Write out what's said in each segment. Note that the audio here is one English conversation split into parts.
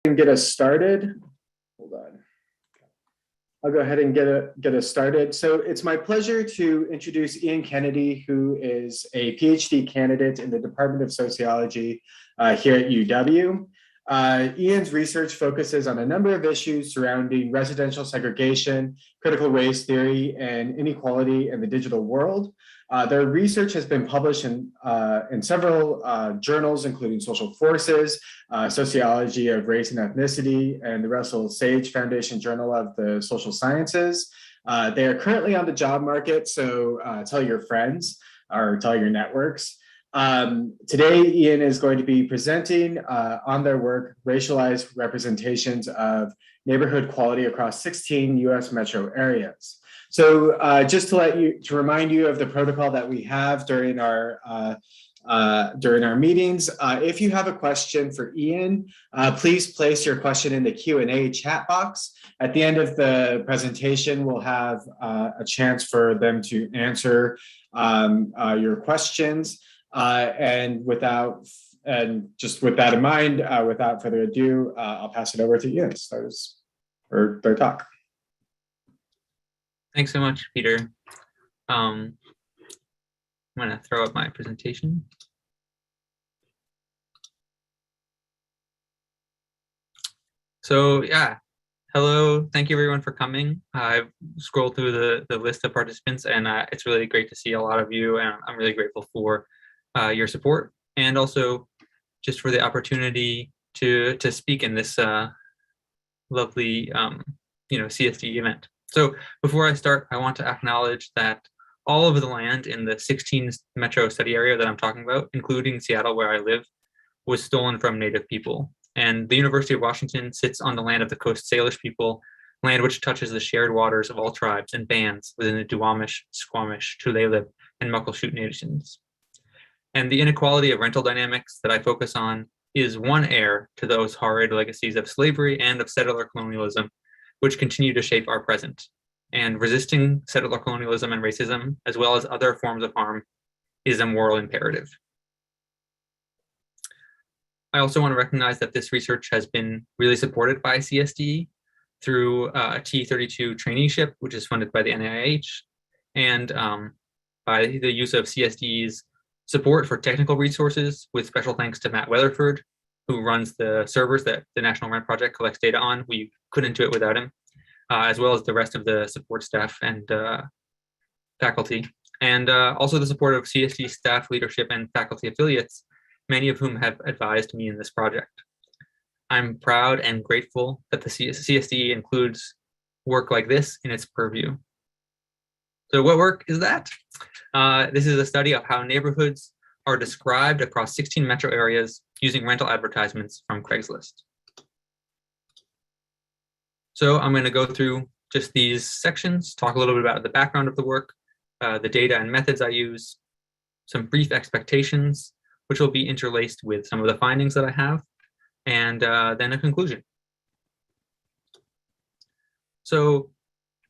And get us started. Hold on. I'll go ahead and get us started. So it's my pleasure to introduce Ian Kennedy, who is a PhD candidate in the Department of Sociology here at UW. Ian's research focuses on a number of issues surrounding residential segregation, critical race theory, and inequality in the digital world. Their research has been published in several journals, including Social Forces, Sociology of Race and Ethnicity, and the Russell Sage Foundation Journal of the Social Sciences. They are currently on the job market, so tell your friends or tell your networks. Today, Ian is going to be presenting on their work, Racialized Representations of Neighborhood Quality Across 16 US metro areas. So just to remind you of the protocol that we have during our meetings, if you have a question for Ian, please place your question in the Q&A chat box. At the end of the presentation, we'll have a chance for them to answer your questions. And just with that in mind, without further ado, I'll pass it over to Ian to start their talk. Thanks so much, Peter. I'm going to throw up my presentation. So yeah, hello. Thank you everyone for coming. I've scrolled through the list of participants, and it's really great to see a lot of you, and I'm really grateful for your support, and also just for the opportunity to speak in this lovely CSD event. So before I start, I want to acknowledge that all of the land in the 16 metro study area that I'm talking about, including Seattle where I live, was stolen from Native people. And the University of Washington sits on the land of the Coast Salish people, land which touches the shared waters of all tribes and bands within the Duwamish, Squamish, Tulalip, and Muckleshoot nations. And the inequality of rental dynamics that I focus on is one heir to those horrid legacies of slavery and of settler colonialism, which continue to shape our present. And resisting settler colonialism and racism, as well as other forms of harm, is a moral imperative. I also want to recognize that this research has been really supported by CSD through a T32 traineeship, which is funded by the NIH, and by the use of CSD's support for technical resources, with special thanks to Matt Weatherford, who runs the servers that the National Rent Project collects data on. We couldn't do it without him, as well as the rest of the support staff and faculty. And also the support of CSD staff, leadership, and faculty affiliates, many of whom have advised me in this project. I'm proud and grateful that the CSD includes work like this in its purview. So what work is that? This is a study of how neighborhoods are described across 16 metro areas using rental advertisements from Craigslist. So I'm going to go through just these sections, talk a little bit about the background of the work, the data and methods I use, some brief expectations, which will be interlaced with some of the findings that I have, and then a conclusion. So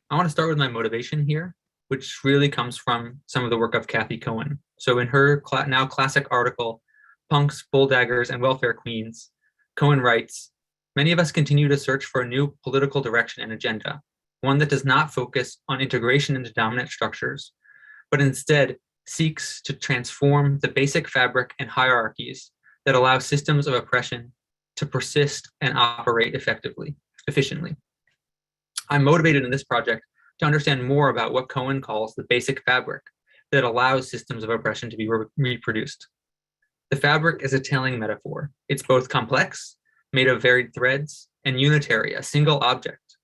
I want to start with my motivation here, which really comes from some of the work of Kathy Cohen. So in her now classic article, Punks, Bull Daggers, and Welfare Queens, Cohen writes, "Many of us continue to search for a new political direction and agenda, one that does not focus on integration into dominant structures, but instead seeks to transform the basic fabric and hierarchies that allow systems of oppression to persist and operate efficiently. I'm motivated in this project to understand more about what Cohen calls the basic fabric that allows systems of oppression to be reproduced. The fabric is a telling metaphor. It's both complex, made of varied threads, and unitary, a single object.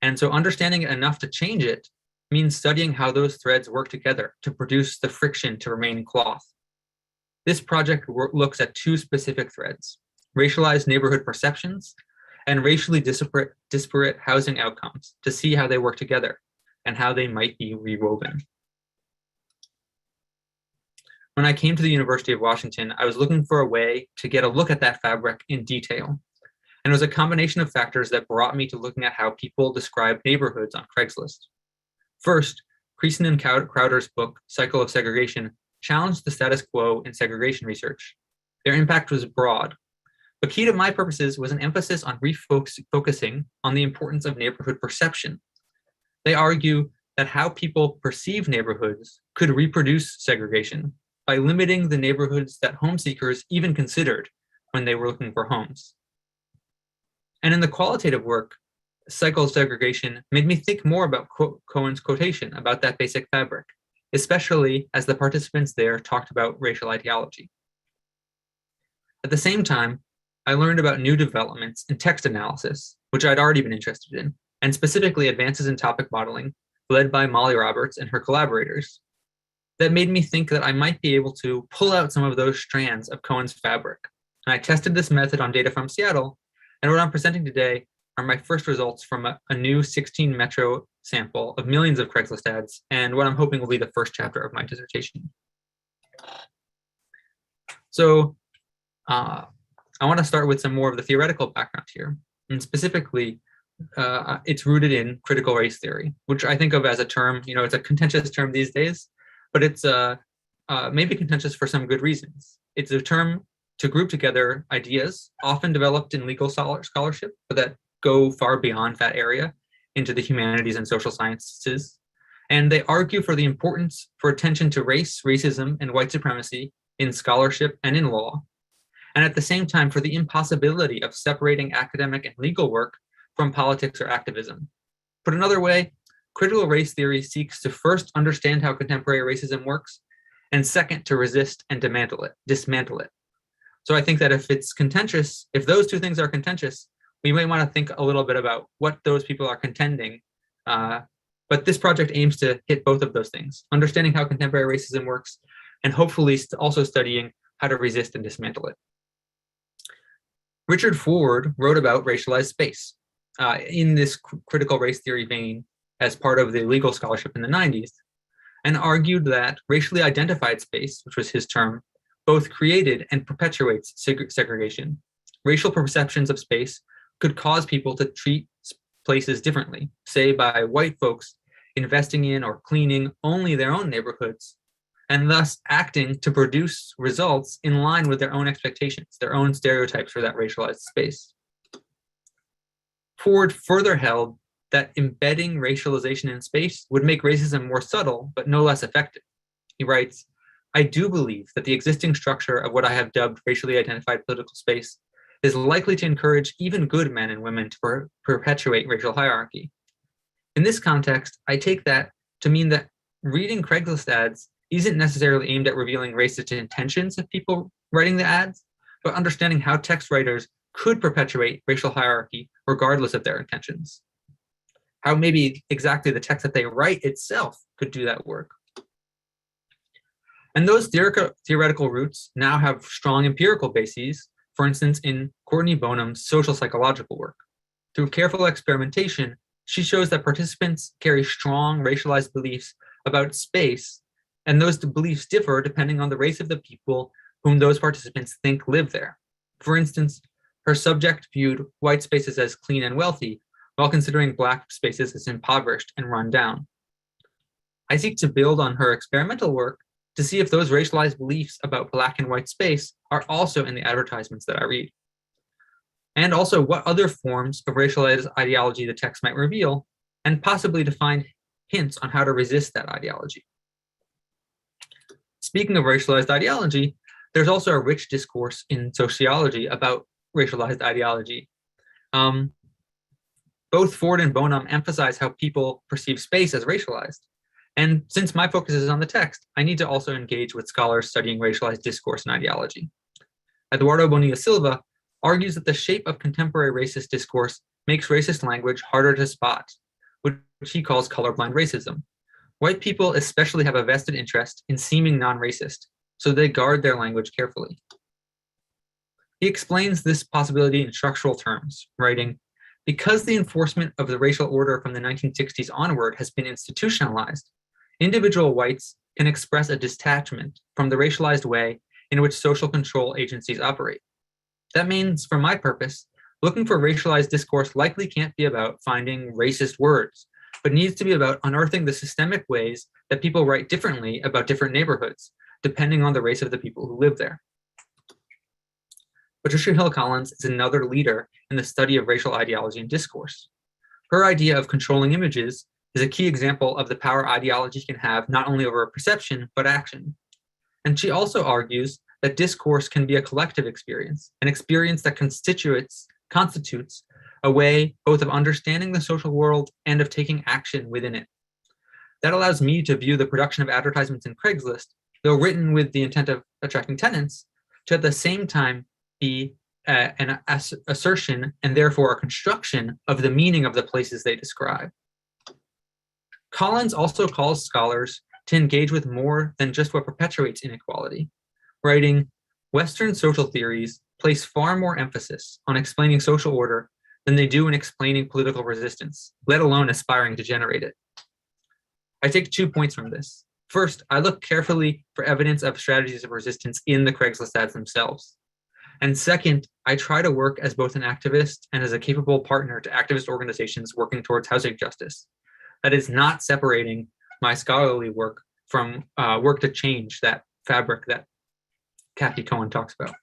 And so understanding it enough to change it means studying how those threads work together to produce the friction to remain cloth. This project looks at two specific threads: racialized neighborhood perceptions and racially disparate housing outcomes, to see how they work together and how they might be rewoven. When I came to the University of Washington, I was looking for a way to get a look at that fabric in detail. And it was a combination of factors that brought me to looking at how people describe neighborhoods on Craigslist. First, Creason and Crowder's book, Cycle of Segregation, challenged the status quo in segregation research. Their impact was broad. But key to my purposes was an emphasis on refocusing on the importance of neighborhood perception. They argue that how people perceive neighborhoods could reproduce segregation by limiting the neighborhoods that home seekers even considered when they were looking for homes. And in the qualitative work, Cycle Segregation made me think more about Cohen's quotation about that basic fabric, especially as the participants there talked about racial ideology. At the same time, I learned about new developments in text analysis, which I'd already been interested in, and specifically advances in topic modeling led by Molly Roberts and her collaborators, that made me think that I might be able to pull out some of those strands of Cohen's fabric. And I tested this method on data from Seattle, and what I'm presenting today are my first results from a new 16 metro sample of millions of Craigslist ads, and what I'm hoping will be the first chapter of my dissertation. So I want to start with some more of the theoretical background here, and specifically, it's rooted in critical race theory, which I think of as a term, it's a contentious term these days, but it's maybe contentious for some good reasons. It's a term to group together ideas often developed in legal scholarship, but that go far beyond that area into the humanities and social sciences. And they argue for the importance for attention to race, racism, and white supremacy in scholarship and in law. And at the same time, for the impossibility of separating academic and legal work from politics or activism. Put another way, critical race theory seeks to first understand how contemporary racism works, and second, to resist and dismantle it. So I think that if it's contentious, if those two things are contentious, we might want to think a little bit about what those people are contending. But this project aims to hit both of those things, understanding how contemporary racism works, and hopefully also studying how to resist and dismantle it. Richard Ford wrote about racialized space in this critical race theory vein as part of the legal scholarship in the 90s, and argued that racially identified space, which was his term, both created and perpetuates segregation. Racial perceptions of space could cause people to treat places differently, say by white folks investing in or cleaning only their own neighborhoods, and thus acting to produce results in line with their own expectations, their own stereotypes for that racialized space. Ford further held that embedding racialization in space would make racism more subtle, but no less effective. He writes, "I do believe that the existing structure of what I have dubbed racially identified political space is likely to encourage even good men and women to perpetuate racial hierarchy. In this context, I take that to mean that reading Craigslist ads isn't necessarily aimed at revealing racist intentions of people writing the ads, but understanding how text writers could perpetuate racial hierarchy regardless of their intentions. How maybe exactly the text that they write itself could do that work." And those theoretical roots now have strong empirical bases, for instance, in Courtney Bonham's social psychological work. Through careful experimentation, she shows that participants carry strong racialized beliefs about space, and those beliefs differ depending on the race of the people whom those participants think live there. For instance, her subject viewed white spaces as clean and wealthy, while considering Black spaces as impoverished and run down. I seek to build on her experimental work to see if those racialized beliefs about Black and white space are also in the advertisements that I read. And also what other forms of racialized ideology the text might reveal, and possibly to find hints on how to resist that ideology. Speaking of racialized ideology, there's also a rich discourse in sociology about racialized ideology. Both Ford and Bonham emphasize how people perceive space as racialized. And since my focus is on the text, I need to also engage with scholars studying racialized discourse and ideology. Eduardo Bonilla Silva argues that the shape of contemporary racist discourse makes racist language harder to spot, which he calls colorblind racism. White people especially have a vested interest in seeming non-racist, so they guard their language carefully. He explains this possibility in structural terms, writing, "Because the enforcement of the racial order from the 1960s onward has been institutionalized, individual whites can express a detachment from the racialized way in which social control agencies operate. That means, for my purpose, looking for racialized discourse likely can't be about finding racist words, but needs to be about unearthing the systemic ways that people write differently about different neighborhoods, depending on the race of the people who live there." Patricia Hill Collins is another leader in the study of racial ideology and discourse. Her idea of controlling images is a key example of the power ideology can have not only over perception, but action. And she also argues that discourse can be a collective experience, an experience that constitutes a way both of understanding the social world and of taking action within it. That allows me to view the production of advertisements in Craigslist, though written with the intent of attracting tenants, to at the same time be an assertion and therefore a construction of the meaning of the places they describe. Collins also calls scholars to engage with more than just what perpetuates inequality, writing, "Western social theories place far more emphasis on explaining social order than they do in explaining political resistance, let alone aspiring to generate it." I take 2 points from this. First, I look carefully for evidence of strategies of resistance in the Craigslist ads themselves. And second, I try to work as both an activist and as a capable partner to activist organizations working towards housing justice. That is not separating my scholarly work from work to change that fabric that Kathy Cohen talks about.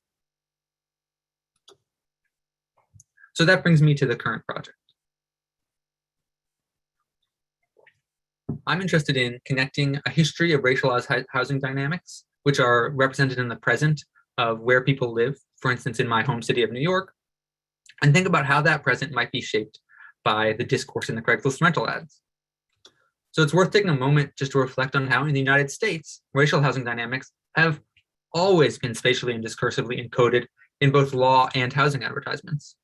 So that brings me to the current project. I'm interested in connecting a history of racialized housing dynamics, which are represented in the present of where people live, for instance, in my home city of New York, and think about how that present might be shaped by the discourse in the Craigslist rental ads. So it's worth taking a moment just to reflect on how in the United States, racial housing dynamics have always been spatially and discursively encoded in both law and housing advertisements.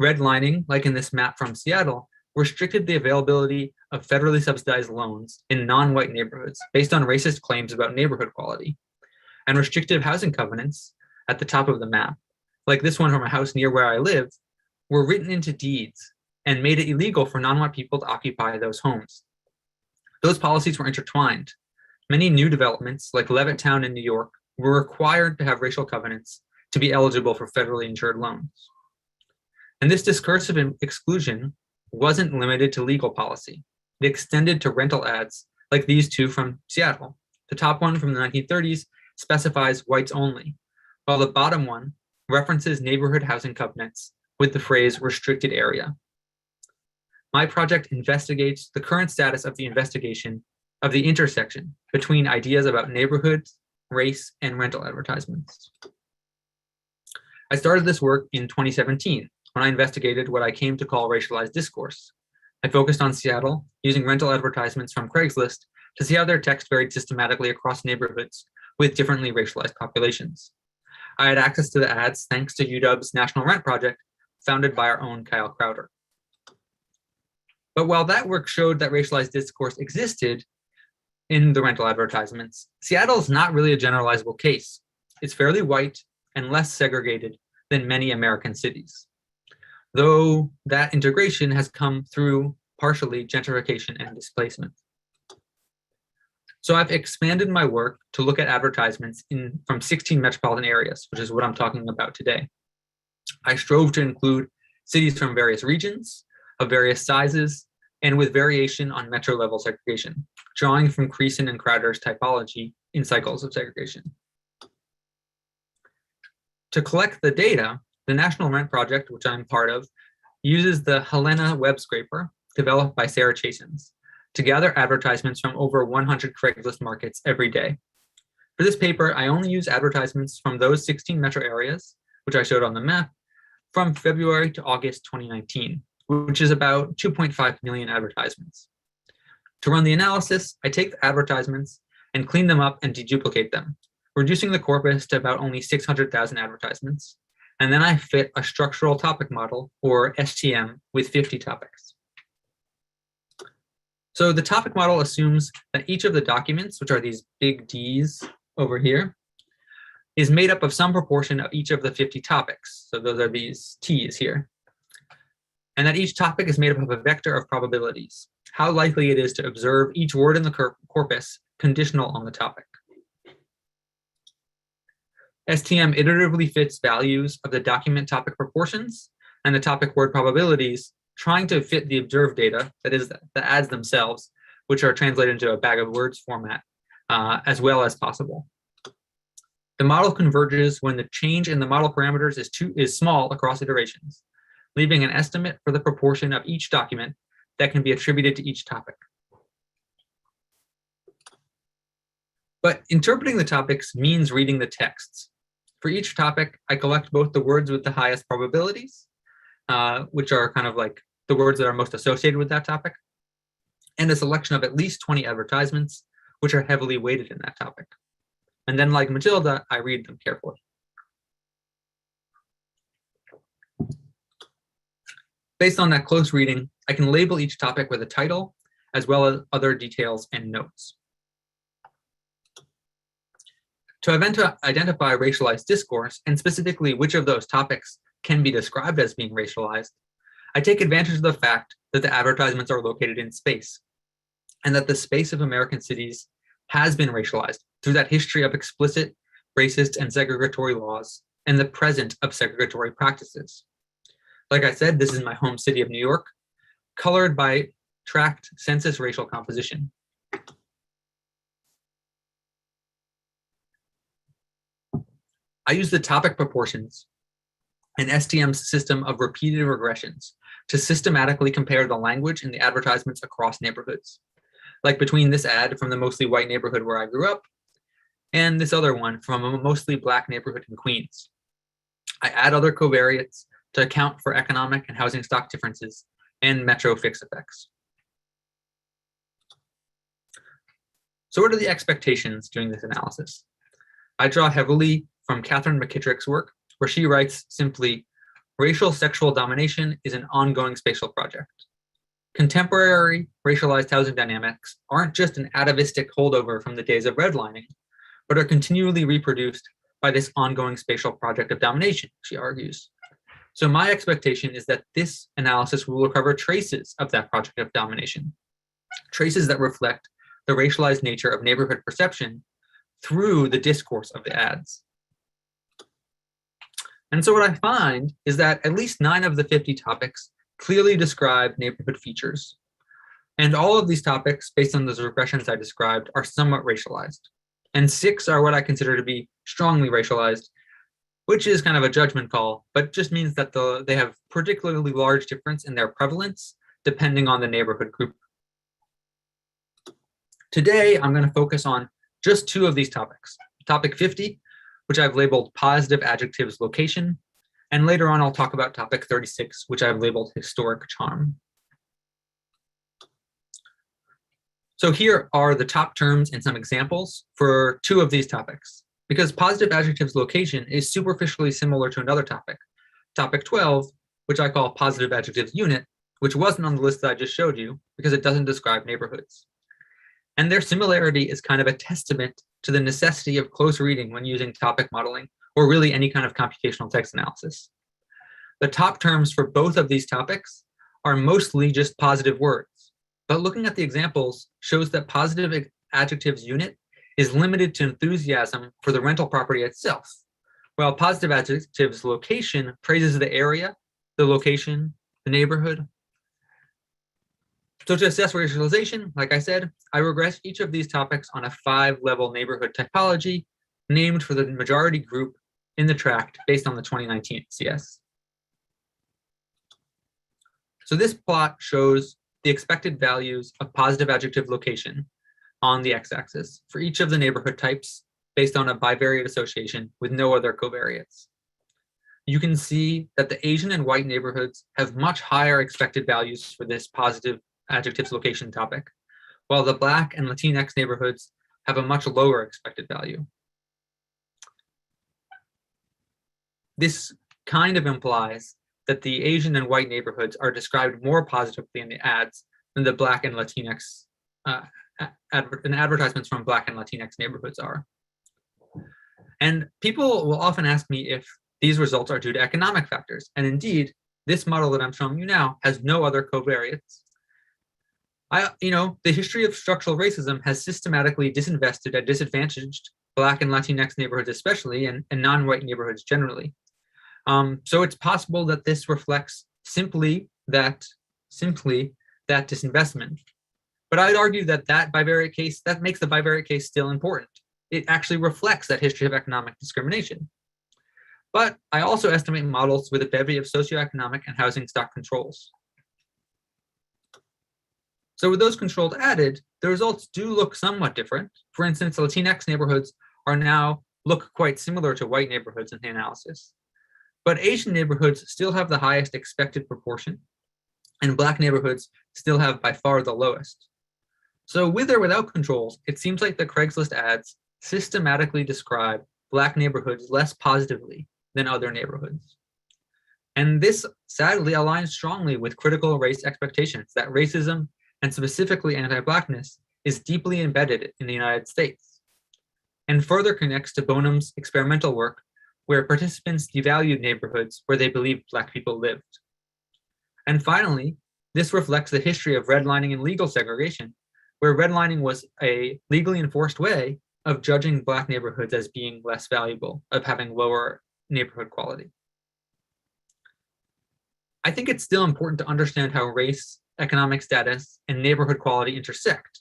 Redlining, like in this map from Seattle, restricted the availability of federally subsidized loans in non-white neighborhoods based on racist claims about neighborhood quality. And restrictive housing covenants at the top of the map, like this one from a house near where I live, were written into deeds and made it illegal for non-white people to occupy those homes. Those policies were intertwined. Many new developments, like Levittown in New York, were required to have racial covenants to be eligible for federally insured loans. And this discursive exclusion wasn't limited to legal policy. It extended to rental ads like these two from Seattle. The top one from the 1930s specifies whites only, while the bottom one references neighborhood housing covenants with the phrase restricted area. My project investigates the current status of the investigation of the intersection between ideas about neighborhoods, race, and rental advertisements. I started this work in 2017 when I investigated what I came to call racialized discourse. I focused on Seattle, using rental advertisements from Craigslist to see how their text varied systematically across neighborhoods with differently racialized populations. I had access to the ads thanks to UW's National Rent Project, founded by our own Kyle Crowder. But while that work showed that racialized discourse existed in the rental advertisements, Seattle is not really a generalizable case. It's fairly white and less segregated than many American cities, though that integration has come through partially gentrification and displacement. So I've expanded my work to look at advertisements from 16 metropolitan areas, which is what I'm talking about today. I strove to include cities from various regions, of various sizes, and with variation on metro level segregation, drawing from Creason and Crowder's typology in cycles of segregation. To collect the data, the National Rent Project, which I'm part of, uses the Helena web scraper developed by Sarah Chasins to gather advertisements from over 100 Craigslist markets every day. For this paper, I only use advertisements from those 16 metro areas, which I showed on the map, from February to August 2019, which is about 2.5 million advertisements. To run the analysis, I take the advertisements and clean them up and deduplicate them, reducing the corpus to about only 600,000 advertisements. And then I fit a structural topic model, or STM, with 50 topics. So the topic model assumes that each of the documents, which are these big Ds over here, is made up of some proportion of each of the 50 topics. So those are these Ts here. And that each topic is made up of a vector of probabilities, how likely it is to observe each word in the corpus conditional on the topic. STM iteratively fits values of the document topic proportions and the topic word probabilities, trying to fit the observed data, that is the ads themselves, which are translated into a bag of words format, as well as possible. The model converges when the change in the model parameters is small across iterations, leaving an estimate for the proportion of each document that can be attributed to each topic. But interpreting the topics means reading the texts. For each topic, I collect both the words with the highest probabilities, which are kind of like the words that are most associated with that topic, and a selection of at least 20 advertisements, which are heavily weighted in that topic. And then, like Matilda, I read them carefully. Based on that close reading, I can label each topic with a title, as well as other details and notes. To identify racialized discourse, and specifically which of those topics can be described as being racialized, I take advantage of the fact that the advertisements are located in space, and that the space of American cities has been racialized through that history of explicit racist and segregatory laws and the present of segregatory practices. Like I said, this is my home city of New York, colored by tracked census racial composition. I use the topic proportions and STM's system of repeated regressions to systematically compare the language in the advertisements across neighborhoods, like between this ad from the mostly white neighborhood where I grew up and this other one from a mostly Black neighborhood in Queens. I add other covariates to account for economic and housing stock differences and metro fix effects. So what are the expectations during this analysis? I draw heavily from Catherine McKittrick's work, where she writes simply, racial sexual domination is an ongoing spatial project. Contemporary racialized housing dynamics aren't just an atavistic holdover from the days of redlining, but are continually reproduced by this ongoing spatial project of domination, she argues. So my expectation is that this analysis will recover traces of that project of domination, traces that reflect the racialized nature of neighborhood perception through the discourse of the ads. And so what I find is that at least 9 of the 50 topics clearly describe neighborhood features. And all of these topics, based on those regressions I described, are somewhat racialized. And 6 are what I consider to be strongly racialized, which is kind of a judgment call, but just means that they have particularly large difference in their prevalence depending on the neighborhood group. Today, I'm going to focus on just 2 of these topics. Topic 50, which I've labeled positive adjectives location, and later on I'll talk about topic 36, which I've labeled historic charm. So here are the top terms and some examples for 2 of these topics, because positive adjectives location is superficially similar to another topic, topic 12, which I call positive adjectives unit, which wasn't on the list that I just showed you because it doesn't describe neighborhoods. And their similarity is kind of a testament to the necessity of close reading when using topic modeling, or really any kind of computational text analysis. The top terms for both of these topics are mostly just positive words, but looking at the examples shows that positive adjectives unit is limited to enthusiasm for the rental property itself, while positive adjectives location praises the area, the location, the neighborhood. So to assess racialization, like I said, I regress each of these topics on a 5-level neighborhood typology named for the majority group in the tract based on the 2019 CS. So this plot shows the expected values of positive adjective location on the x-axis for each of the neighborhood types based on a bivariate association with no other covariates. You can see that the Asian and white neighborhoods have much higher expected values for this positive adjectives location topic, while the Black and Latinx neighborhoods have a much lower expected value. This kind of implies that the Asian and white neighborhoods are described more positively in the ads than the Black and Latinx advertisements from Black and Latinx neighborhoods are. And people will often ask me if these results are due to economic factors. And indeed, this model that I'm showing you now has no other covariates. The history of structural racism has systematically disinvested and disadvantaged Black and Latinx neighborhoods especially, and non-white neighborhoods generally. So it's possible that this reflects simply that disinvestment. But I'd argue that that makes the bivariate case still important. it actually reflects that history of economic discrimination. But I also estimate models with a bevy of socioeconomic and housing stock controls. So with those controls added, the results do look somewhat different. For instance, Latinx neighborhoods look quite similar to white neighborhoods in the analysis. But Asian neighborhoods still have the highest expected proportion, and Black neighborhoods still have by far the lowest. So with or without controls, it seems like the Craigslist ads systematically describe Black neighborhoods less positively than other neighborhoods. And this sadly aligns strongly with critical race expectations that racism, and specifically anti-Blackness, is deeply embedded in the United States, and further connects to Bonham's experimental work where participants devalued neighborhoods where they believed Black people lived. And finally, this reflects the history of redlining and legal segregation, where redlining was a legally enforced way of judging Black neighborhoods as being less valuable, of having lower neighborhood quality. I think it's still important to understand how race, economic status, and neighborhood quality intersect.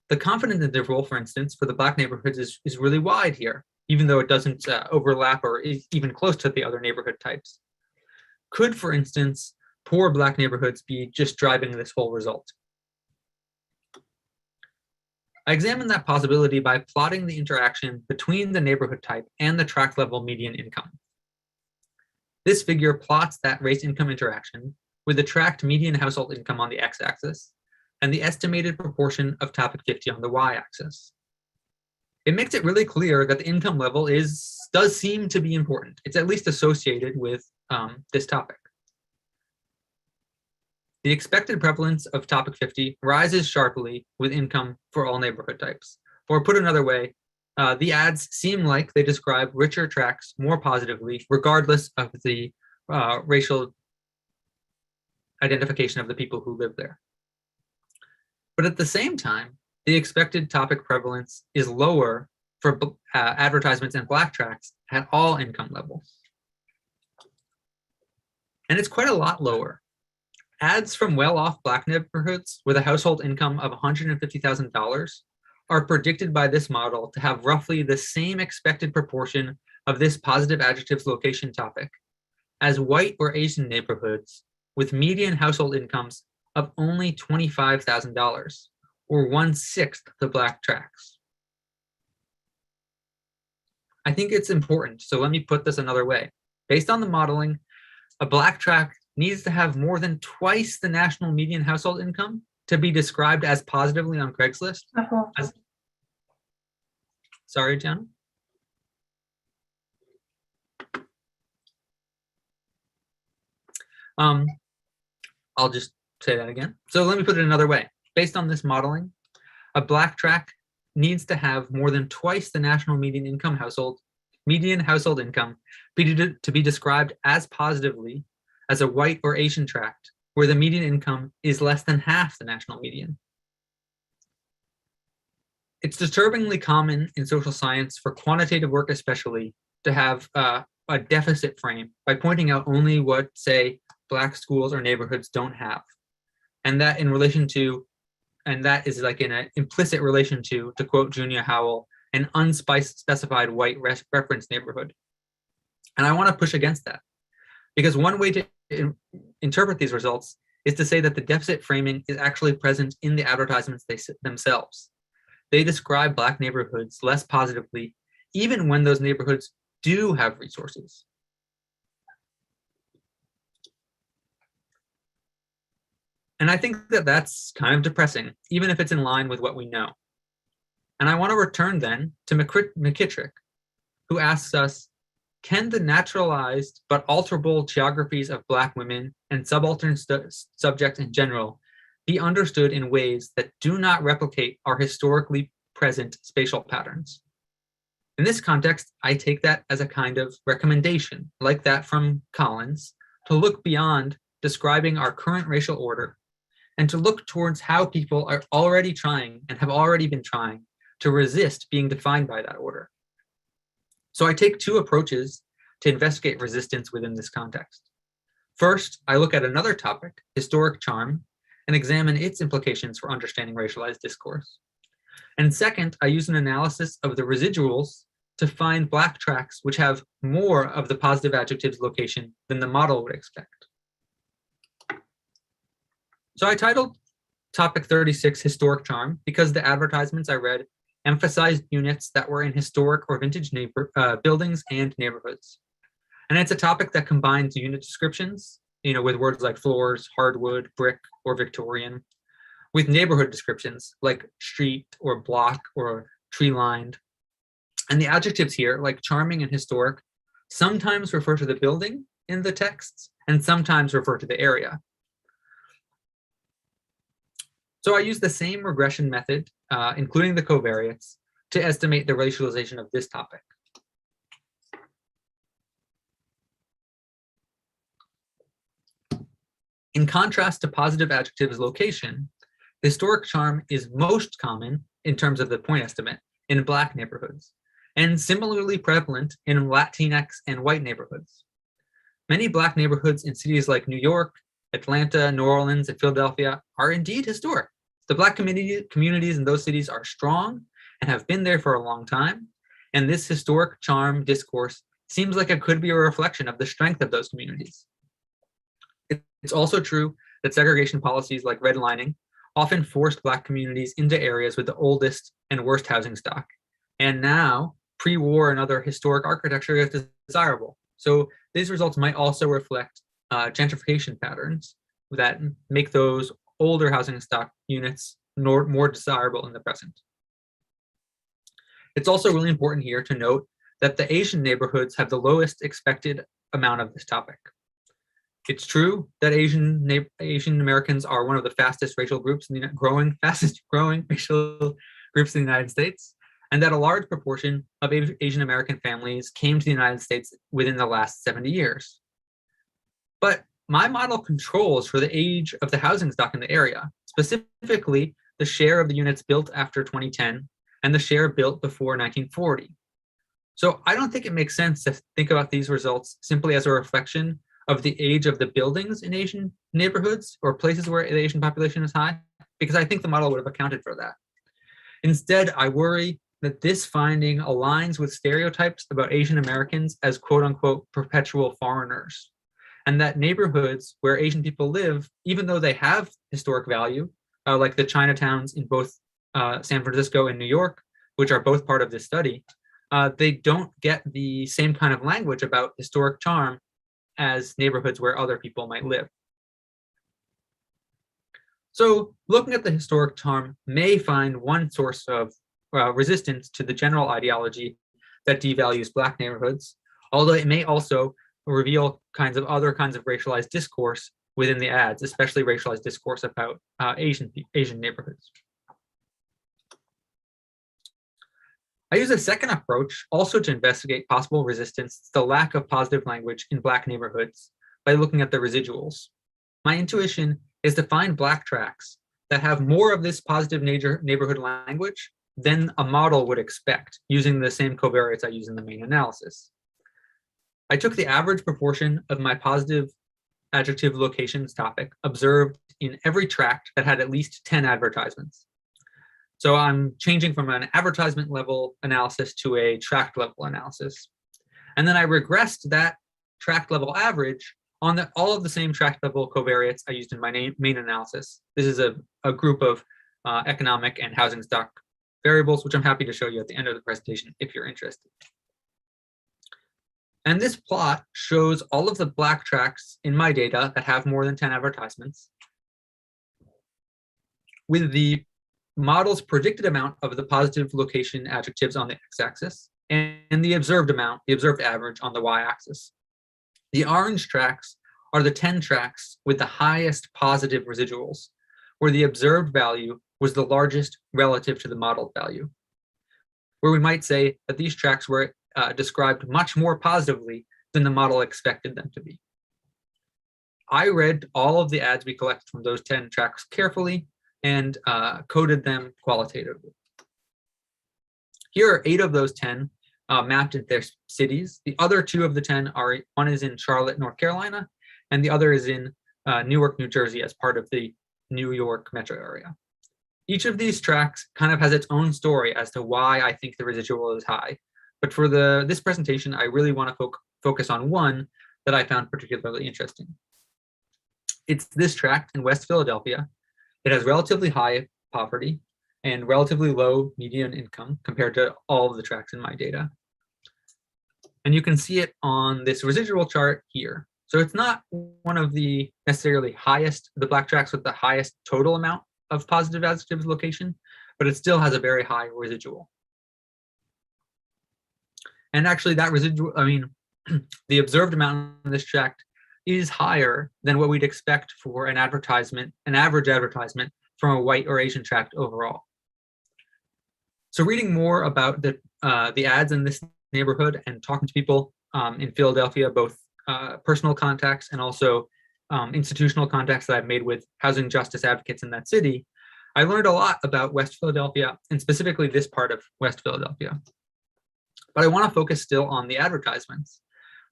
The confidence interval, for instance, for the Black neighborhoods is really wide here, even though it doesn't overlap or is even close to the other neighborhood types. Could, for instance, poor Black neighborhoods be just driving this whole result? I examined that possibility by plotting the interaction between the neighborhood type and the tract level median income. This figure plots that race income interaction with the tract median household income on the x-axis and the estimated proportion of topic 50 on the y-axis. It makes it really clear that the income level does seem to be important. It's at least associated with this topic. The expected prevalence of topic 50 rises sharply with income for all neighborhood types. Or put another way, the ads seem like they describe richer tracts more positively, regardless of the racial identification of the people who live there. But at the same time, the expected topic prevalence is lower for advertisements and Black tracts at all income levels. And it's quite a lot lower. Ads from well-off Black neighborhoods with a household income of $150,000 are predicted by this model to have roughly the same expected proportion of this positive adjectives location topic as white or Asian neighborhoods with median household incomes of only $25,000, or 1/6 the Black tracts. I think it's important, so let me put this another way. Based on the modeling, a Black tract needs to have more than twice the national median household income to be described as positively on Craigslist. Sorry, Gianna? I'll just say that again. So let me put it another way. Based on this modeling, a Black tract needs to have more than twice the national median household income to be described as positively as a white or Asian tract, where the median income is less than half the national median. It's disturbingly common in social science for quantitative work especially to have a deficit frame by pointing out only what, say, Black schools or neighborhoods don't have. And that is like in an implicit relation to quote Junia Howell, an unspecified white reference neighborhood. And I want to push against that, because one way to interpret these results is to say that the deficit framing is actually present in the advertisements themselves. They describe Black neighborhoods less positively, even when those neighborhoods do have resources. And I think that that's kind of depressing, even if it's in line with what we know. And I want to return then to McKittrick, who asks us, can the naturalized but alterable geographies of Black women and subaltern subjects in general be understood in ways that do not replicate our historically present spatial patterns? In this context, I take that as a kind of recommendation, like that from Collins, to look beyond describing our current racial order and to look towards how people are already trying and have already been trying to resist being defined by that order. So I take two approaches to investigate resistance within this context. First, I look at another topic, historic charm, and examine its implications for understanding racialized discourse. And second, I use an analysis of the residuals to find black tracks which have more of the positive adjectives location than the model would expect. So I titled topic 36 historic charm because the advertisements I read emphasized units that were in historic or vintage buildings and neighborhoods. And it's a topic that combines unit descriptions, with words like floors, hardwood, brick, or Victorian, with neighborhood descriptions like street or block or tree lined. And the adjectives here, like charming and historic, sometimes refer to the building in the texts and sometimes refer to the area. So I use the same regression method, including the covariates, to estimate the racialization of this topic. In contrast to positive adjectives location, historic charm is most common in terms of the point estimate in Black neighborhoods, and similarly prevalent in Latinx and white neighborhoods. Many Black neighborhoods in cities like New York, Atlanta, New Orleans, and Philadelphia are indeed historic. The Black communities in those cities are strong and have been there for a long time, and this historic charm discourse seems like it could be a reflection of the strength of those communities. It's also true that segregation policies like redlining often forced Black communities into areas with the oldest and worst housing stock, and now pre-war and other historic architecture is desirable. So these results might also reflect gentrification patterns that make those older housing stock units more desirable in the present. It's also really important here to note that the Asian neighborhoods have the lowest expected amount of this topic. It's true that Asian Americans are one of the fastest racial groups in the fastest growing racial groups in the United States, and that a large proportion of Asian American families came to the United States within the last 70 years. But my model controls for the age of the housing stock in the area, specifically the share of the units built after 2010 and the share built before 1940. So I don't think it makes sense to think about these results simply as a reflection of the age of the buildings in Asian neighborhoods or places where the Asian population is high, because I think the model would have accounted for that. Instead, I worry that this finding aligns with stereotypes about Asian Americans as quote unquote perpetual foreigners, and that neighborhoods where Asian people live, even though they have historic value, like the Chinatowns in both San Francisco and New York, which are both part of this study, they don't get the same kind of language about historic charm as neighborhoods where other people might live. So looking at the historic charm may find one source of resistance to the general ideology that devalues Black neighborhoods, although it may also reveal other kinds of racialized discourse within the ads, especially racialized discourse about Asian neighborhoods. I use a second approach also to investigate possible resistance to the lack of positive language in Black neighborhoods by looking at the residuals. My intuition is to find Black tracks that have more of this positive neighborhood language than a model would expect using the same covariates I use in the main analysis. I took the average proportion of my positive adjective locations topic observed in every tract that had at least 10 advertisements. So I'm changing from an advertisement level analysis to a tract level analysis. And then I regressed that tract level average on all of the same tract level covariates I used in my main analysis. This is a group of economic and housing stock variables, which I'm happy to show you at the end of the presentation if you're interested. And this plot shows all of the Black tracts in my data that have more than 10 advertisements with the model's predicted amount of the positive location adjectives on the x-axis and the observed amount, the observed average on the y-axis. The orange tracts are the 10 tracts with the highest positive residuals, where the observed value was the largest relative to the modeled value, where we might say that these tracts were described much more positively than the model expected them to be. I read all of the ads we collected from those 10 tracts carefully and coded them qualitatively. Here are 8 of those 10 mapped into their cities. The other 2 of the 10 are, one is in Charlotte, North Carolina, and the other is in Newark, New Jersey as part of the New York metro area. Each of these tracks kind of has its own story as to why I think the residual is high. But for this presentation, I really want to focus on one that I found particularly interesting. It's this tract in West Philadelphia. It has relatively high poverty and relatively low median income compared to all of the tracts in my data. And you can see it on this residual chart here. So it's not one of the necessarily highest, the black tracts with the highest total amount of positive adjectives location, but it still has a very high residual. And actually that residual, I mean, the observed amount in this tract is higher than what we'd expect for an advertisement, an average advertisement from a white or Asian tract overall. So reading more about the ads in this neighborhood and talking to people in Philadelphia, both personal contacts and also institutional contacts that I've made with housing justice advocates in that city, I learned a lot about West Philadelphia and specifically this part of West Philadelphia. But I want to focus still on the advertisements.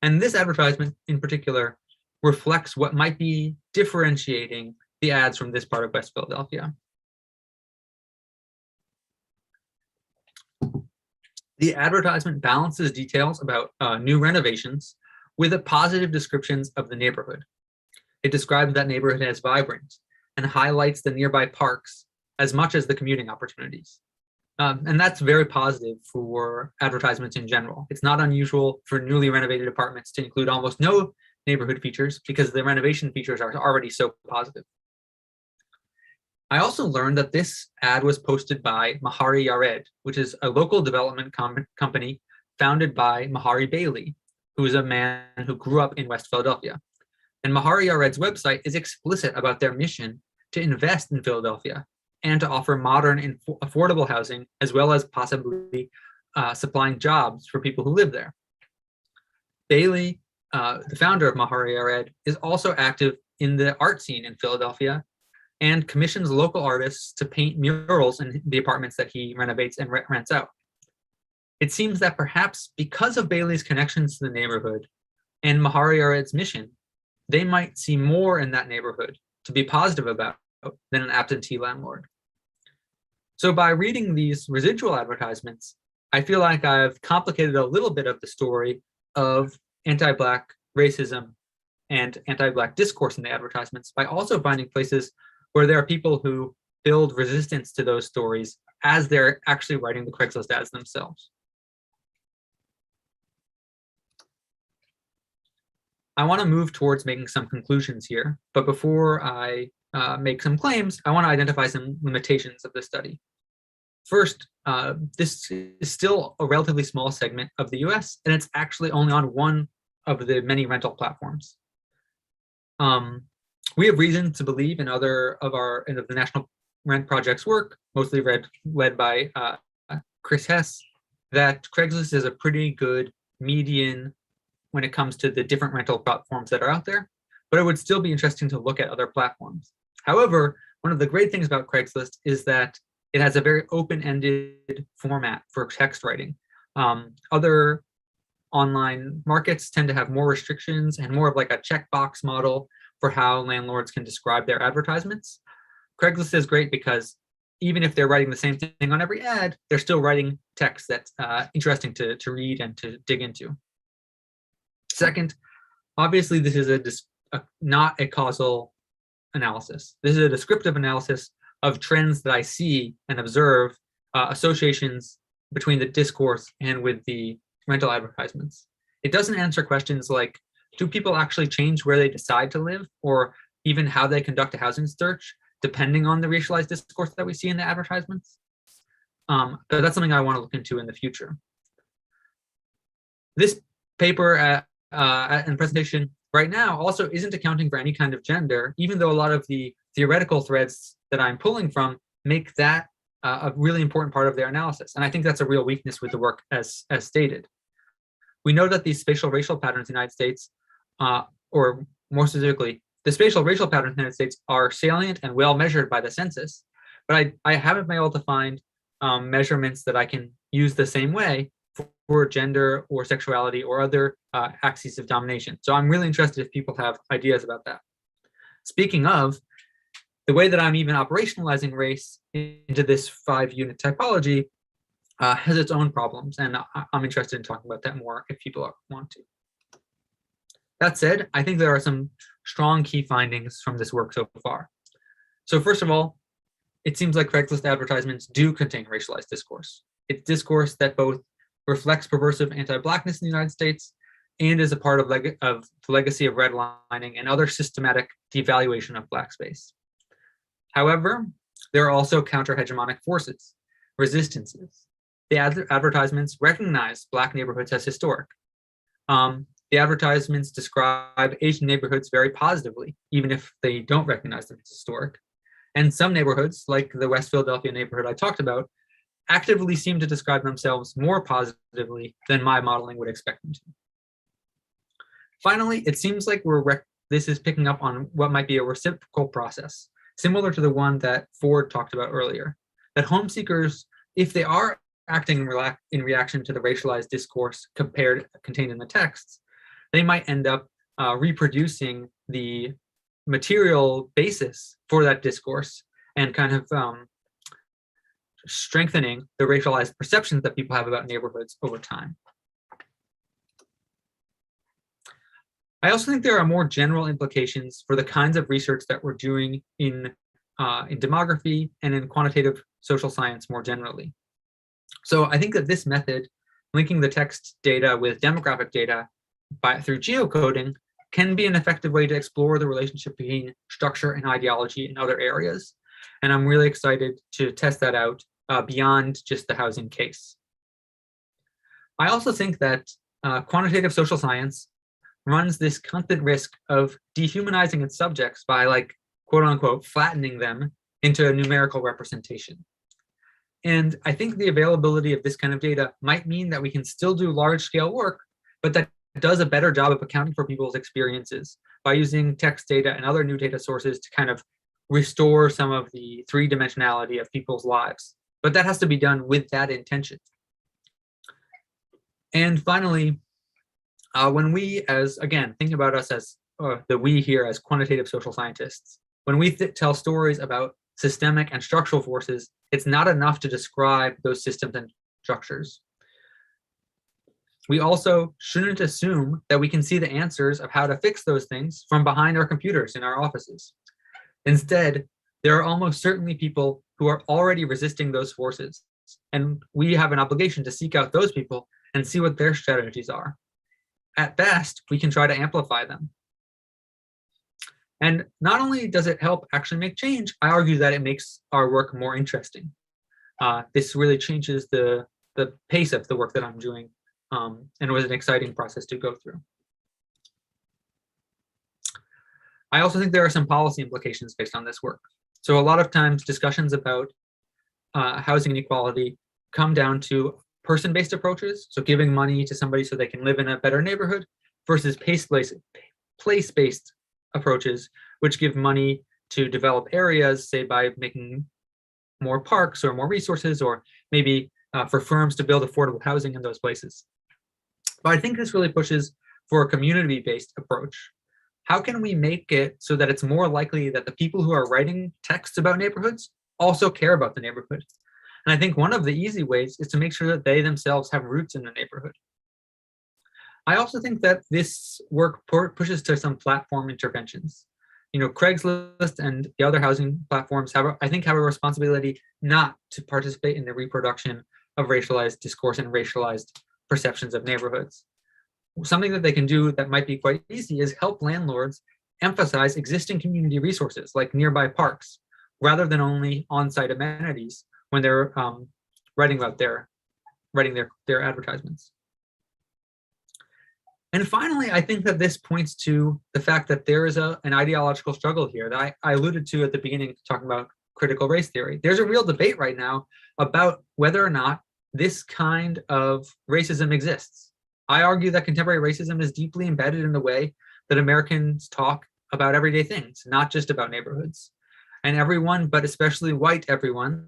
And this advertisement in particular reflects what might be differentiating the ads from this part of West Philadelphia. The advertisement balances details about new renovations with a positive descriptions of the neighborhood. It describes that neighborhood as vibrant and highlights the nearby parks as much as the commuting opportunities. And that's very positive for advertisements in general. It's not unusual for newly renovated apartments to include almost no neighborhood features because the renovation features are already so positive. I also learned that this ad was posted by Mahari Yared, which is a local development company founded by Mahari Bailey, who is a man who grew up in West Philadelphia. And Mahari Yared's website is explicit about their mission to invest in Philadelphia and to offer modern and affordable housing, as well as possibly supplying jobs for people who live there. Bailey, the founder of Mahari Yared, is also active in the art scene in Philadelphia and commissions local artists to paint murals in the apartments that he renovates and rents out. It seems that perhaps because of Bailey's connections to the neighborhood and Mahari Yared's mission, they might see more in that neighborhood to be positive about than an absentee landlord. So by reading these residual advertisements, I feel like I've complicated a little bit of the story of anti-Black racism and anti-Black discourse in the advertisements by also finding places where there are people who build resistance to those stories as they're actually writing the Craigslist ads themselves. I want to move towards making some conclusions here, but before I make some claims, I want to identify some limitations of the study. First, this is still a relatively small segment of the US, and it's actually only on one of the many rental platforms. We have reason to believe in other of the National Rent Project's work, mostly led by Chris Hess, that Craigslist is a pretty good median when it comes to the different rental platforms that are out there, but it would still be interesting to look at other platforms. However, one of the great things about Craigslist is that it has a very open-ended format for text writing. Other online markets tend to have more restrictions and more of like a checkbox model for how landlords can describe their advertisements. Craigslist is great because even if they're writing the same thing on every ad, they're still writing text that's interesting to read and to dig into. Second, obviously this is not a causal analysis. This is a descriptive analysis of trends that I see and observe associations between the discourse and with the rental advertisements. It doesn't answer questions like, do people actually change where they decide to live or even how they conduct a housing search, depending on the racialized discourse that we see in the advertisements? But that's something I want to look into in the future. This paper and presentation right now also isn't accounting for any kind of gender, even though a lot of the theoretical threads that I'm pulling from make that a really important part of their analysis. And I think that's a real weakness with the work as stated. We know that these spatial racial patterns in the United States, or more specifically, the spatial racial patterns in the United States are salient and well measured by the census, but I haven't been able to find measurements that I can use the same way for gender or sexuality or other axes of domination. So I'm really interested if people have ideas about that. Speaking of, the way that I'm even operationalizing race into this 5-unit typology has its own problems, and I'm interested in talking about that more if people want to. That said, I think there are some strong key findings from this work so far. So first of all, it seems like Craigslist advertisements do contain racialized discourse. It's discourse that both reflects perversive anti-Blackness in the United States and is a part of the legacy of redlining and other systematic devaluation of Black space. However, there are also counter-hegemonic forces, resistances. The advertisements recognize Black neighborhoods as historic. The advertisements describe Asian neighborhoods very positively, even if they don't recognize them as historic. And some neighborhoods, like the West Philadelphia neighborhood I talked about, actively seem to describe themselves more positively than my modeling would expect them to. Finally, it seems like this is picking up on what might be a reciprocal process, similar to the one that Ford talked about earlier, that home seekers, if they are acting in reaction to the racialized discourse contained in the texts, they might end up reproducing the material basis for that discourse and kind of strengthening the racialized perceptions that people have about neighborhoods over time. I also think there are more general implications for the kinds of research that we're doing in demography and in quantitative social science more generally. So I think that this method, linking the text data with demographic data through geocoding, can be an effective way to explore the relationship between structure and ideology in other areas. And I'm really excited to test that out beyond just the housing case. I also think that quantitative social science runs this constant risk of dehumanizing its subjects by, like, quote unquote, flattening them into a numerical representation. And I think the availability of this kind of data might mean that we can still do large scale work, but that does a better job of accounting for people's experiences by using text data and other new data sources to kind of restore some of the three-dimensionality of people's lives. But that has to be done with that intention. And finally, when we, again, think about us as the we here as quantitative social scientists, when we tell stories about systemic and structural forces, it's not enough to describe those systems and structures. We also shouldn't assume that we can see the answers of how to fix those things from behind our computers in our offices. Instead, there are almost certainly people who are already resisting those forces, and we have an obligation to seek out those people and see what their strategies are. At best, we can try to amplify them. And not only does it help actually make change, I argue that it makes our work more interesting. This really changes the pace of the work that I'm doing, and it was an exciting process to go through. I also think there are some policy implications based on this work. So a lot of times discussions about housing inequality come down to person-based approaches, so giving money to somebody so they can live in a better neighborhood, versus place-based approaches, which give money to develop areas, say by making more parks or more resources, or maybe for firms to build affordable housing in those places. But I think this really pushes for a community-based approach. How can we make it so that it's more likely that the people who are writing texts about neighborhoods also care about the neighborhood? And I think one of the easy ways is to make sure that they themselves have roots in the neighborhood. I also think that this work pushes to some platform interventions. You know, Craigslist and the other housing platforms have a responsibility not to participate in the reproduction of racialized discourse and racialized perceptions of neighborhoods. Something that they can do that might be quite easy is help landlords emphasize existing community resources like nearby parks, rather than only on-site amenities when they're writing their advertisements. And finally, I think that this points to the fact that there is an ideological struggle here that I alluded to at the beginning, talking about critical race theory. There's a real debate right now about whether or not this kind of racism exists. I argue that contemporary racism is deeply embedded in the way that Americans talk about everyday things, not just about neighborhoods. And everyone, but especially white everyone's,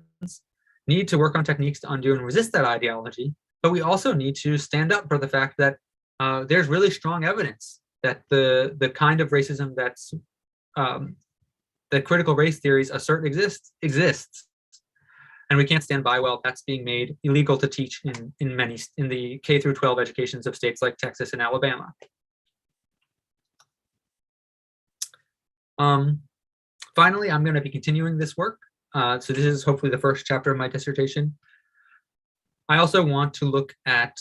need to work on techniques to undo and resist that ideology. But we also need to stand up for the fact that there's really strong evidence that the kind of racism that that critical race theories assert exists. And we can't stand by while that's being made illegal to teach in the K through 12 educations of states like Texas and Alabama. Finally, I'm going to be continuing this work. So this is hopefully the first chapter of my dissertation. I also want to look at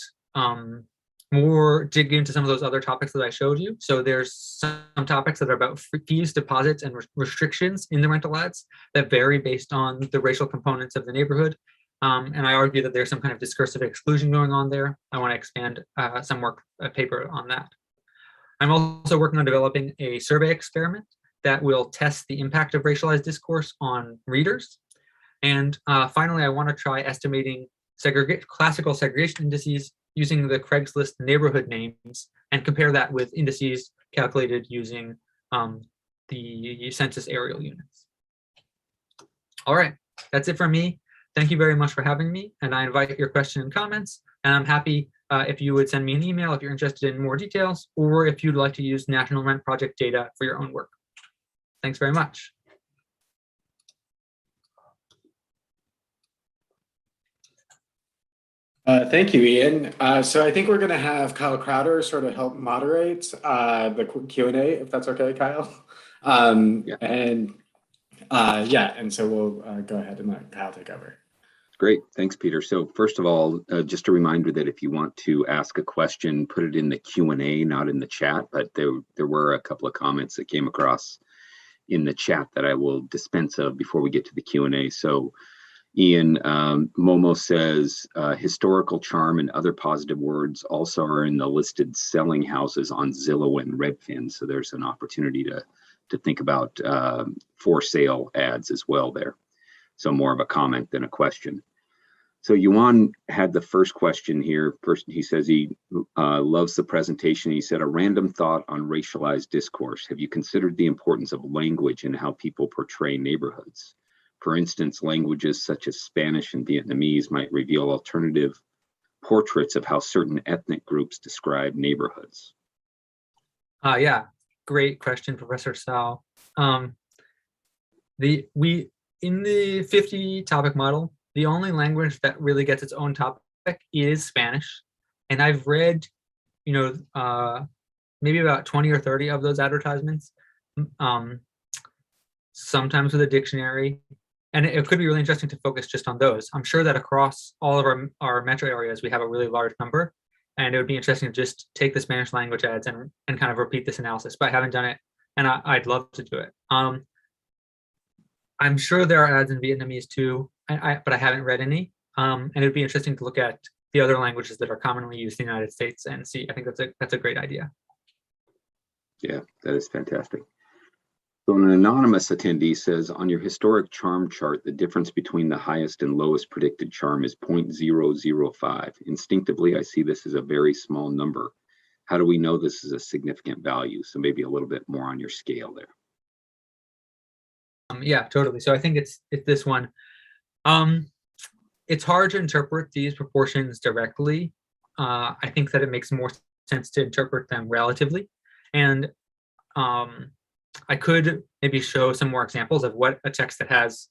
dig into some of those other topics that I showed you. So there's some topics that are about fees, deposits, and restrictions in the rental ads that vary based on the racial components of the neighborhood. And I argue that there's some kind of discursive exclusion going on there. I want to expand some paper on that. I'm also working on developing a survey experiment that will test the impact of racialized discourse on readers. And finally, I want to try estimating classical segregation indices using the Craigslist neighborhood names and compare that with indices calculated using the census aerial units. All right, that's it from me. Thank you very much for having me, and I invite your questions and comments, and I'm happy if you would send me an email if you're interested in more details, or if you'd like to use National Rent Project data for your own work. Thanks very much. Thank you, Ian. So I think we're going to have Kyle Crowder sort of help moderate the Q&A, if that's okay, Kyle. Yeah. And so we'll go ahead and let Kyle take over. Great, thanks, Peter. So first of all, just a reminder that if you want to ask a question, put it in the Q&A, not in the chat, but there were a couple of comments that came across in the chat that I will dispense of before we get to the Q&A. So Ian, Momo says, historical charm and other positive words also are in the listed selling houses on Zillow and Redfin. So there's an opportunity to think about for sale ads as well there. So more of a comment than a question. So Yuan had the first question here. First, he says he loves the presentation. He said, a random thought on racialized discourse. Have you considered the importance of language in how people portray neighborhoods? For instance, languages such as Spanish and Vietnamese might reveal alternative portraits of how certain ethnic groups describe neighborhoods. Yeah, great question, Professor Sao. In the 50 topic model, the only language that really gets its own topic is Spanish. And I've read, maybe about 20 or 30 of those advertisements, sometimes with a dictionary. And it could be really interesting to focus just on those. I'm sure that across all of our metro areas, we have a really large number. And it would be interesting to just take the Spanish language ads and kind of repeat this analysis, but I haven't done it. And I'd love to do it. I'm sure there are ads in Vietnamese too, but I haven't read any. And it'd be interesting to look at the other languages that are commonly used in the United States and see. I think that's a great idea. Yeah, that is fantastic. So an anonymous attendee says, on your historic charm chart, the difference between the highest and lowest predicted charm is 0.005. Instinctively, I see this as a very small number. How do we know this is a significant value? So maybe a little bit more on your scale there. Yeah, totally. So I think it's this one. It's hard to interpret these proportions directly. I think that it makes more sense to interpret them relatively. And I could maybe show some more examples of what a text that has,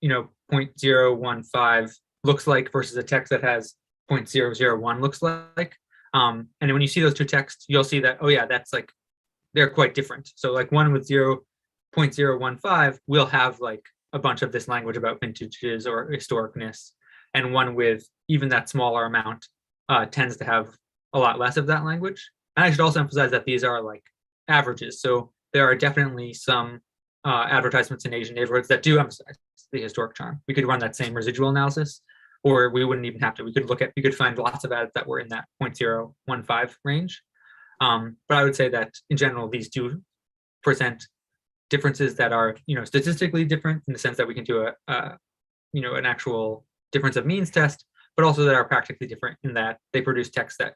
0.015 looks like versus a text that has 0.001 looks like. And when you see those two texts, you'll see that, oh yeah, that's like, they're quite different. So like one with 0.015 will have like a bunch of this language about vintages or historicness. And one with even that smaller amount tends to have a lot less of that language. And I should also emphasize that these are like averages. So there are definitely some advertisements in Asian neighborhoods that do emphasize the historic charm. We could run that same residual analysis, or we wouldn't even have to. We could find lots of ads that were in that 0.015 range. But I would say that in general, these do present differences that are, statistically different in the sense that we can do an actual difference of means test, but also that are practically different in that they produce texts that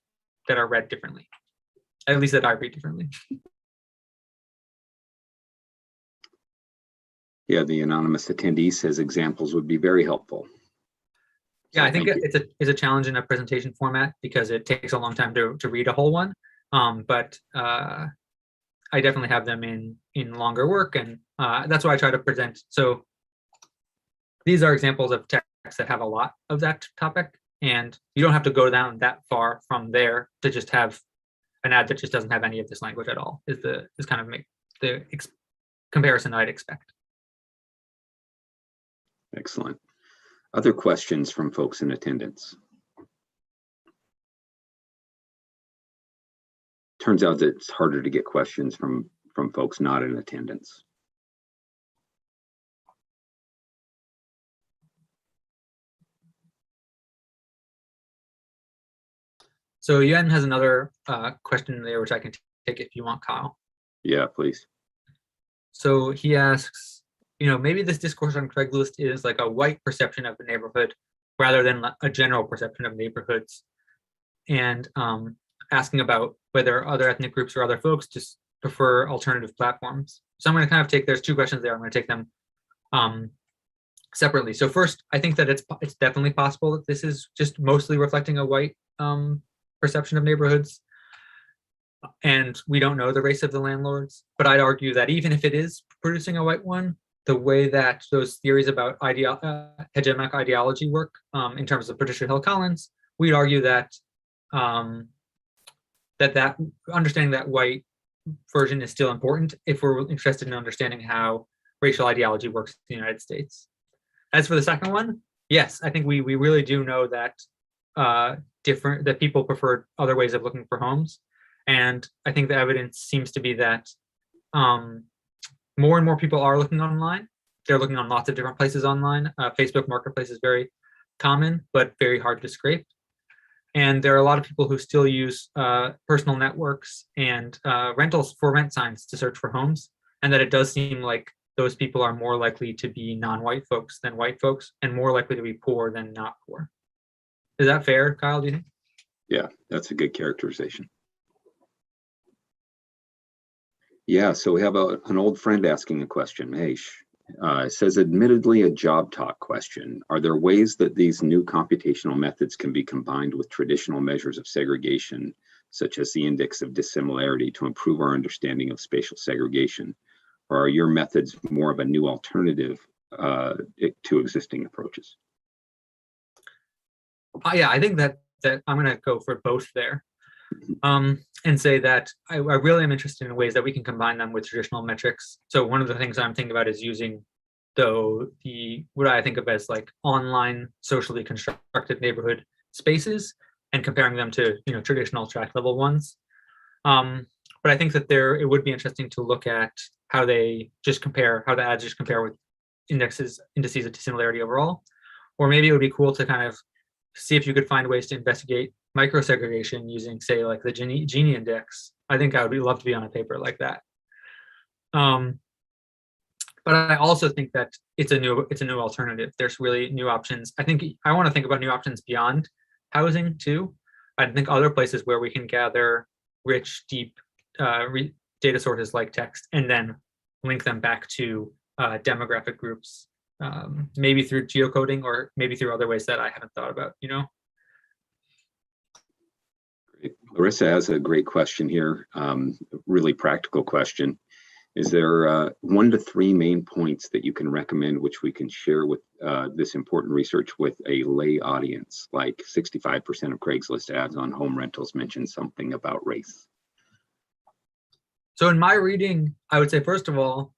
are read differently, at least that I read differently. Yeah, the anonymous attendee says examples would be very helpful. Yeah, I think it's a challenge in a presentation format because it takes a long time to read a whole one. But I definitely have them in in longer work, and that's what I try to present. So these are examples of texts that have a lot of that topic, and you don't have to go down that far from there to just have an ad that just doesn't have any of this language at all. Is kind of the comparison I'd expect. Excellent. Other questions from folks in attendance? Turns out that it's harder to get questions from folks not in attendance. So Yuan has another question there, which I can take if you want, Kyle. Yeah, please. So he asks, maybe this discourse on Craigslist is like a white perception of the neighborhood rather than a general perception of neighborhoods, and asking about whether other ethnic groups or other folks just prefer alternative platforms. So I'm going to kind of there's two questions there. I'm going to take them separately. So first, I think that it's definitely possible that this is just mostly reflecting a white perception of neighborhoods, and we don't know the race of the landlords. But I'd argue that even if it is producing a white one, the way that those theories about hegemonic ideology work in terms of Patricia Hill Collins, we'd argue that that understanding that white version is still important if we're interested in understanding how racial ideology works in the United States. As for the second one, yes, I think we really do know that that people prefer other ways of looking for homes, and I think the evidence seems to be that more and more people are looking online. They're looking on lots of different places online. Facebook Marketplace is very common, but very hard to scrape. And there are a lot of people who still use personal networks and rentals for rent signs to search for homes, and that it does seem like those people are more likely to be non-white folks than white folks, and more likely to be poor than not poor. Is that fair, Kyle, do you think? Yeah, that's a good characterization. Yeah, so we have an old friend asking a question, Mesh. It says, admittedly a job talk question. Are there ways that these new computational methods can be combined with traditional measures of segregation, such as the index of dissimilarity, to improve our understanding of spatial segregation? Or are your methods more of a new alternative to existing approaches? Yeah, I think that I'm going to go for both there, and say that I really am interested in ways that we can combine them with traditional metrics. So one of the things I'm thinking about is using what I think of as like online socially constructed neighborhood spaces and comparing them to traditional tract level ones. But I think that it would be interesting to look at how the ads just compare with indices of dissimilarity overall. Or maybe it would be cool to kind of see if you could find ways to investigate microsegregation using, say, like the Gini index. I think I would love to be on a paper like that. But I also think that it's a new alternative. There's really new options. I think I want to think about new options beyond housing too. I think other places where we can gather rich, deep data sources like text and then link them back to demographic groups, maybe through geocoding or maybe through other ways that I haven't thought about, Great. Larissa has a great question here, really practical question. Is there 1 to 3 main points that you can recommend which we can share with this important research with a lay audience? Like 65% of Craigslist ads on home rentals mention something about race. So in my reading, I would say, first of all,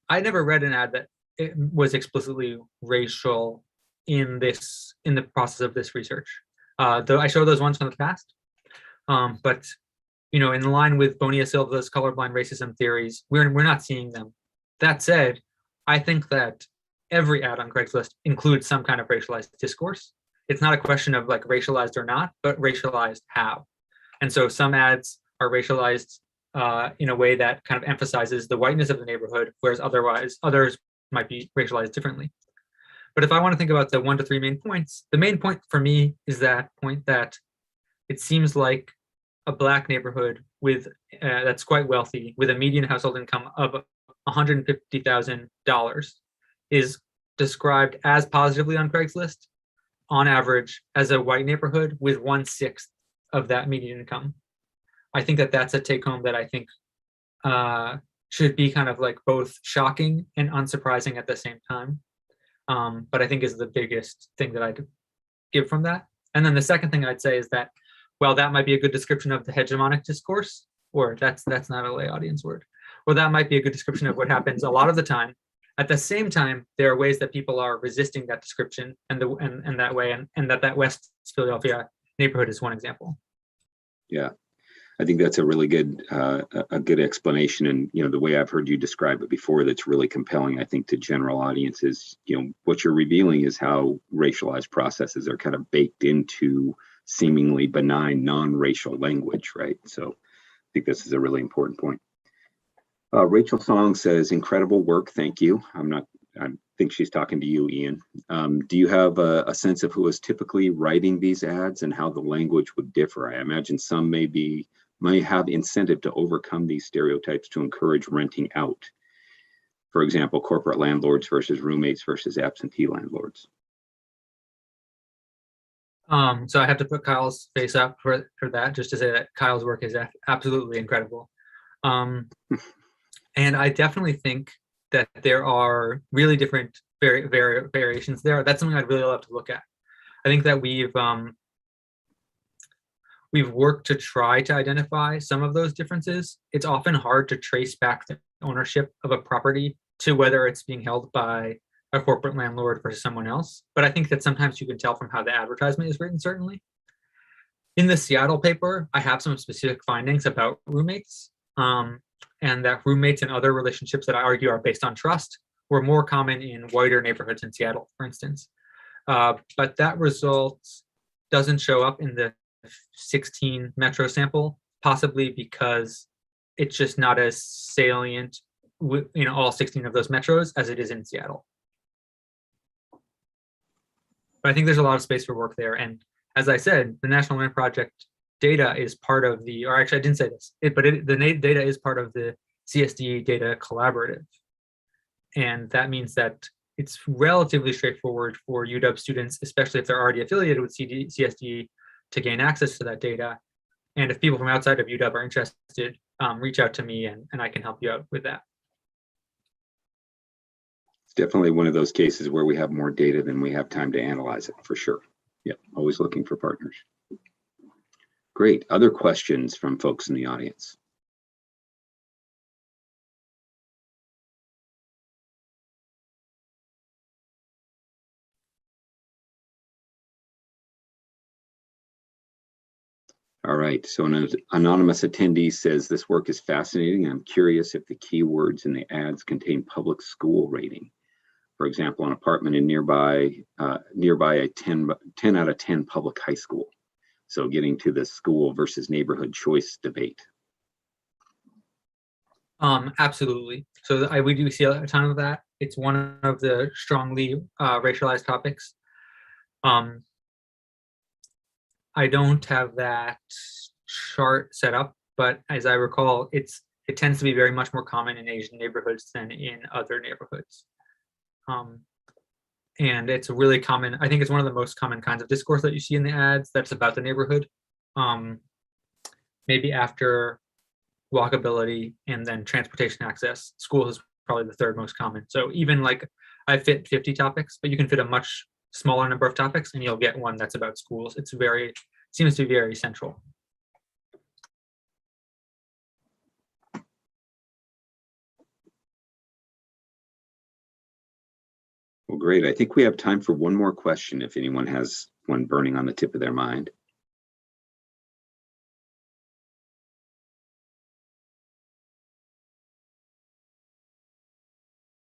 I never read an ad that it was explicitly racial in the process of this research. Though I showed those ones from the past, but in line with Bonilla Silva's colorblind racism theories, we're not seeing them. That said, I think that every ad on Craigslist includes some kind of racialized discourse. It's not a question of like racialized or not, but racialized how. And so some ads are racialized in a way that kind of emphasizes the whiteness of the neighborhood, whereas others might be racialized differently. But if I want to think about the 1 to 3 main points, the main point for me is that point that it seems like a Black neighborhood with that's quite wealthy, with a median household income of $150,000, is described as positively on Craigslist, on average, as a white neighborhood with 1/6 of that median income. I think that that's a take home that I think should be kind of like both shocking and unsurprising at the same time. But I think is the biggest thing that I'd give from that. And then the second thing I'd say is that, well, that might be a good description of the hegemonic discourse, or that's not a lay audience word, or that might be a good description of what happens a lot of the time. At the same time, there are ways that people are resisting that description and that way, and that West Philadelphia neighborhood is one example. Yeah, I think that's a really good a good explanation, and the way I've heard you describe it before, that's really compelling. I think to general audiences, what you're revealing is how racialized processes are kind of baked into seemingly benign non-racial language, right? So I think this is a really important point. Rachel Song says, incredible work, thank you. I think she's talking to you, Ian. Do you have a sense of who is typically writing these ads and how the language would differ? I imagine some may have incentive to overcome these stereotypes to encourage renting out. For example, corporate landlords versus roommates versus absentee landlords. So I have to put Kyle's face up for that, just to say that Kyle's work is absolutely incredible. And I definitely think that there are really different variations there. That's something I'd really love to look at. I think that we've worked to try to identify some of those differences. It's often hard to trace back the ownership of a property to whether it's being held by a corporate landlord versus someone else. But I think that sometimes you can tell from how the advertisement is written, certainly. In the Seattle paper, I have some specific findings about roommates. And that roommates and other relationships that I argue are based on trust were more common in whiter neighborhoods in Seattle, for instance. But that result doesn't show up in the 16 metro sample, possibly because it's just not as salient in all 16 of those metros as it is in Seattle. But I think there's a lot of space for work there. And as I said, the National Land Project data is part of the, or actually I didn't say this, the data is part of the CSD data collaborative. And that means that it's relatively straightforward for UW students, especially if they're already affiliated with CSD, to gain access to that data. And if people from outside of UW are interested, reach out to me and I can help you out with that. It's definitely one of those cases where we have more data than we have time to analyze it, for sure. Yep, always looking for partners. Great. Other questions from folks in the audience? All right, so an anonymous attendee says, this work is fascinating. I'm curious if the keywords in the ads contain public school rating. For example, an apartment in nearby a 10 out of 10 public high school. So getting to the school versus neighborhood choice debate. Absolutely. So we do see a ton of that. It's one of the strongly racialized topics. I don't have that chart set up, but as I recall, it tends to be very much more common in Asian neighborhoods than in other neighborhoods. And it's a really common, I think it's one of the most common kinds of discourse that you see in the ads that's about the neighborhood. Maybe after walkability and then transportation access, school is probably the third most common. So even like I fit 50 topics, but you can fit a much smaller number of topics and you'll get one that's about schools. Seems to be very central. Well, great. I think we have time for one more question if anyone has one burning on the tip of their mind.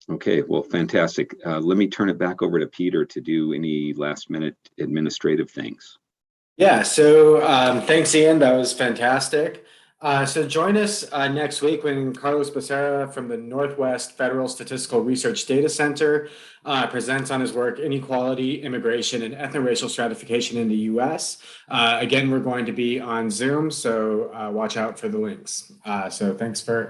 Okay, well, fantastic. Let me turn it back over to Peter to do any last minute administrative things. Yeah, so thanks, Ian. That was fantastic. So join us next week when Carlos Becerra from the Northwest Federal Statistical Research Data Center presents on his work, Inequality, Immigration, and Ethno-Racial Stratification in the US. Again, we're going to be on Zoom, so watch out for the links. So thanks for